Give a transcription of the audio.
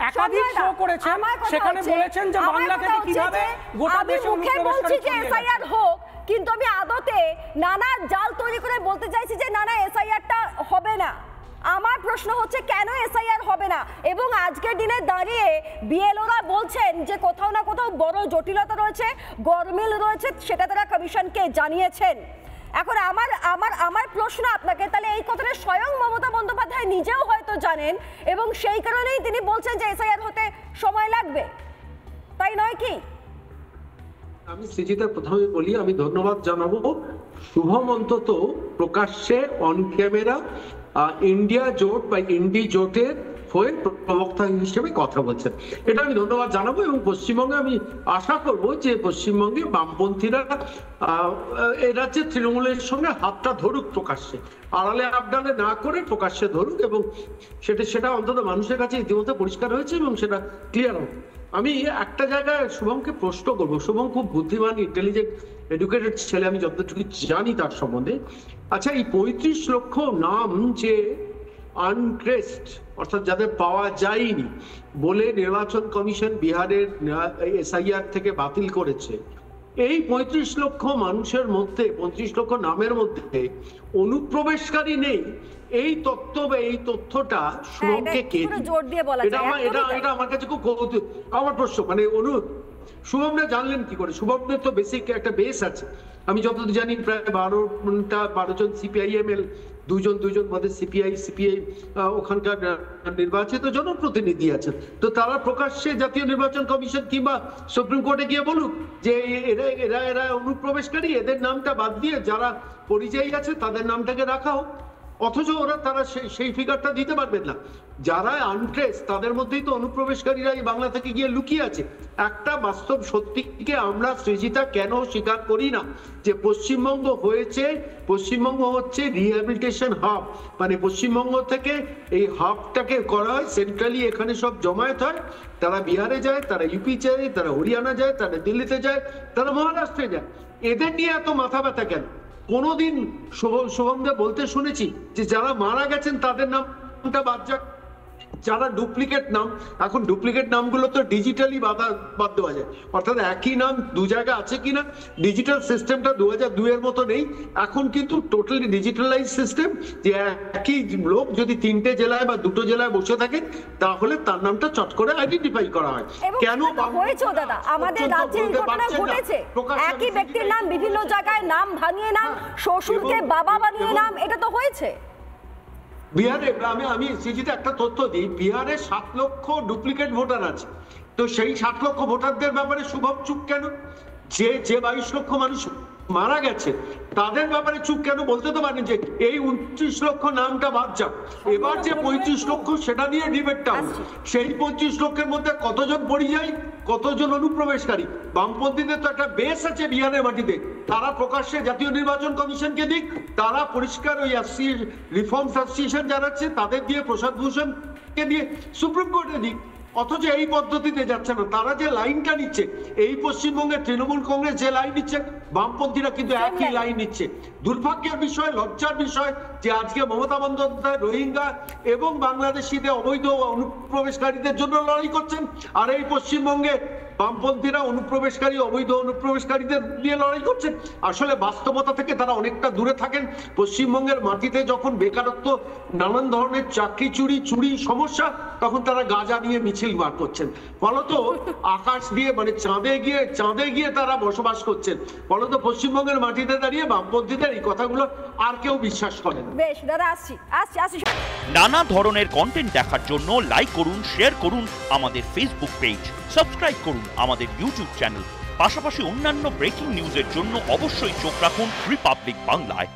একাধিক শো করেছেন, সেখানে বলেছেন যে বাংলা থেকে কিভাবে গোটা দেশে অনুপ্রবেশকারী ছড়িয়ে গেছে। এসআইআর হোক, কিন্তু আমি আদতে নানা জাল তৈরি করে বলতে চাইছি যে নানা এসআইআরটা হবে না। আমার প্রশ্ন হচ্ছে কেন এসআইআর হবে না, এবং আজকের দিনে দাঁড়িয়ে বিএলওরা বলছেন যে কোথাও না কোথাও বড় জটিলতা রয়েছে, গরমিল রয়েছে, সেটা তারা কমিশনকে জানিয়েছেন। এখন আমার প্রশ্ন আপনাকে, তাহলে এই কথাটা স্বয়ং মমতা বন্দ্যোপাধ্যায় নিজেও হয়তো জানেন, এবং সেই কারণেই তিনি বলছেন যে এসআইআর হতে সময় লাগবে, তাই নয় কি? আমি সৃজিতা প্রথমে বলি, আমি ধন্যবাদ জানাবো শুভম অন্তত প্রকাশ্যে অন ক্যামেরা ইন্ডিয়া জোট বা ইন্ডি জোটের হয়ে প্রবক্তা হিসেবে কথা বলছেন, এটা আমি ধন্যবাদ জানাবো। এবং পশ্চিমবঙ্গে আমি আশা করব যে পশ্চিমবঙ্গে বামপন্থীরা এই রাজ্যে তৃণমূলের সঙ্গে হাতটা ধরুক, প্রকাশ্যে আড়ালে আবডালে না করে প্রকাশ্যে ধরুক, এবং সেটা অন্তত মানুষের কাছে ইতিমধ্যে পরিষ্কার হয়েছে এবং সেটা ক্লিয়ার হবে। আমি একটা জায়গায় শুভমকে প্রশ্ন করবো। শুভম খুব বুদ্ধিমান, ইন্টেলিজেন্ট, এডুকেটেড ছেলে, আমি যতটুকু জানি তার সম্বন্ধে। আচ্ছা, এই 35 লক্ষ নাম যে আনট্রেসড, অর্থাৎ যাদের পাওয়া যায়নি বলে নির্বাচন কমিশন বিহারের এসআইআর থেকে বাতিল করেছে, এই 35 লক্ষ মানুষের মধ্যে, 35 লক্ষ নামের মধ্যে অনুপ্রবেশকারী নেই, এই তথ্যটা শুভমকে কে এটা আমার কাছে খুব কৌতুক। আমার প্রশ্ন, মানে শুভম না জানলেন কি করে? শুভমের তো বেসিক একটা বেস আছে। আমি যতদূর জানি প্রায় 12 জন সিপিআইএমএল, দুজন মধ্যে সিপিআই ওখানকার নির্বাচিত জনপ্রতিনিধি আছেন। তো তারা প্রকাশ্যে জাতীয় নির্বাচন কমিশন কিংবা সুপ্রিম কোর্টে গিয়ে বলুক যে এরা অনুপ্রবেশকারী, এদের নামটা বাদ দিয়ে যারা পরিযায়ী আছে তাদের নামটাকে রাখা হোক। অথচ তারা সেই ফিগারটা দিতে পারবেন না। যারা আনট্রেস তাদের মধ্যেই তো অনুপ্রবেশকারীরা এই বাংলা থেকে গিয়ে লুকিয়ে আছে। একটা বাস্তব সত্যিকে আমরা সৃজিতা কেন স্বীকার করি না যে পশ্চিমবঙ্গ হচ্ছে রিহ্যাবিলিটেশন হাব, মানে পশ্চিমবঙ্গ থেকে এই হাবটাকে করা হয় সেন্ট্রালি, এখানে সব জমায়েত হয়, তারা বিহারে যায়, তারা ইউপি যায়, তারা হরিয়ানা যায়, তারা দিল্লিতে যায়, তারা মহারাষ্ট্রে যায়। এদের নিয়ে এত মাথা ব্যথা কেন? কোনোদিন শুভমদা বলতে শুনেছি যে যারা মারা গেছেন তাদের নামটা বাদ যাক, যারা ডুপ্লিকেট নাম, এখন ডুপ্লিকেট নামগুলো তো ডিজিটালি বাদ দেওয়া যায়, অর্থাৎ একই নাম দু জায়গা আছে কিনা। ডিজিটাল সিস্টেমটা 2002 এর মতো নেই, এখন কিন্তু টোটালি ডিজিটালাইজ সিস্টেম, যে একই লোক যদি 3টে জেলায় বা 2টো জেলায় বসে থাকে তাহলে তার নামটা চট করে আইডেন্টিফাই করা হয়। কেন হয়েছে দাদা, আমাদের রাজ্যে এই ঘটনা ঘটেছে, একই ব্যক্তির নাম বিভিন্ন জায়গায় নাম ভাঙিয়ে নাম, শ্বশুরকে বাবা বানিয়ে নাম, এটা তো হয়েছে। বিহারে আমি সিজিতে একটা তথ্য দিই, বিহারে 7 লক্ষ ডুপ্লিকেট ভোটার আছে। তো সেই 7 লক্ষ ভোটারদের ব্যাপারে শুভম চুপ কেন? যে 22 লক্ষ মানুষ মারা গেছে তাদের ব্যাপারে চুপ কেন? বলতে তো পারেন যে এই 29 লক্ষ নামটা বাদ যাক, এবার যে 35 লক্ষ সেটা নিয়ে ডিবেটটা হবে। সেই 25 লক্ষের মধ্যে কতজন পরিযায়ী, কতজন অনুপ্রবেশকারী? বামপন্থীদের তো একটা বেস আছে বিহারের মাটিতে, তারা প্রকাশ্যে জাতীয় নির্বাচন কমিশনকে দিক, তারা পরিষ্কার ওই রিফর্মস অ্যাসোসিয়েশন যারা আছে তাদের দিয়ে, প্রসাদ ভূষণকে দিয়ে সুপ্রিম কোর্টে দিক। অথচ এই পদ্ধতিতে যাচ্ছে না। তারা যে লাইনটা নিচ্ছে, এই পশ্চিমবঙ্গের তৃণমূল কংগ্রেস যে লাইন নিচ্ছে, বামপন্থীরা কিন্তু একই লাইন নিচ্ছে। দুর্ভাগ্যের বিষয়, লজ্জার বিষয় যে আজকে মমতা বন্দ্যোপাধ্যায় রোহিঙ্গা এবং বাংলাদেশিদের অবৈধ অনুপ্রবেশকারীদের জন্য লড়াই করছেন, আর এই পশ্চিমবঙ্গে বামপন্থীরা অনুপ্রবেশকারী, অবৈধ অনুপ্রবেশকারীদের নিয়ে লড়াই করছেন। আসলে বাস্তবতা থেকে তারা অনেকটা দূরে থাকেন। পশ্চিমবঙ্গের মাটিতে যখন বেকারত্ব, নানান ধরনের চাকরি চুরি সমস্যা, তখন তারা গাঁজা নিয়ে মিছিল বার করছেন। ফলত আকাশ দিয়ে, মানে চাঁদে গিয়ে তারা বসবাস করছেন। ফলত পশ্চিমবঙ্গের মাটিতে দাঁড়িয়ে বামপন্থীদের এই কথাগুলো আর কেউ বিশ্বাস করে না। বেশ দাদা, আসছি। নানা ধরনের কন্টেন্ট দেখার জন্য লাইক করুন, শেয়ার করুন আমাদের ফেসবুক পেজ, সাবস্ক্রাইব করুন আমাদের ইউটিউব চ্যানেল। পাশাপাশি অন্যান্য ব্রেকিং নিউজের জন্য অবশ্যই চোখ রাখুন রিপাবলিক বাংলায়।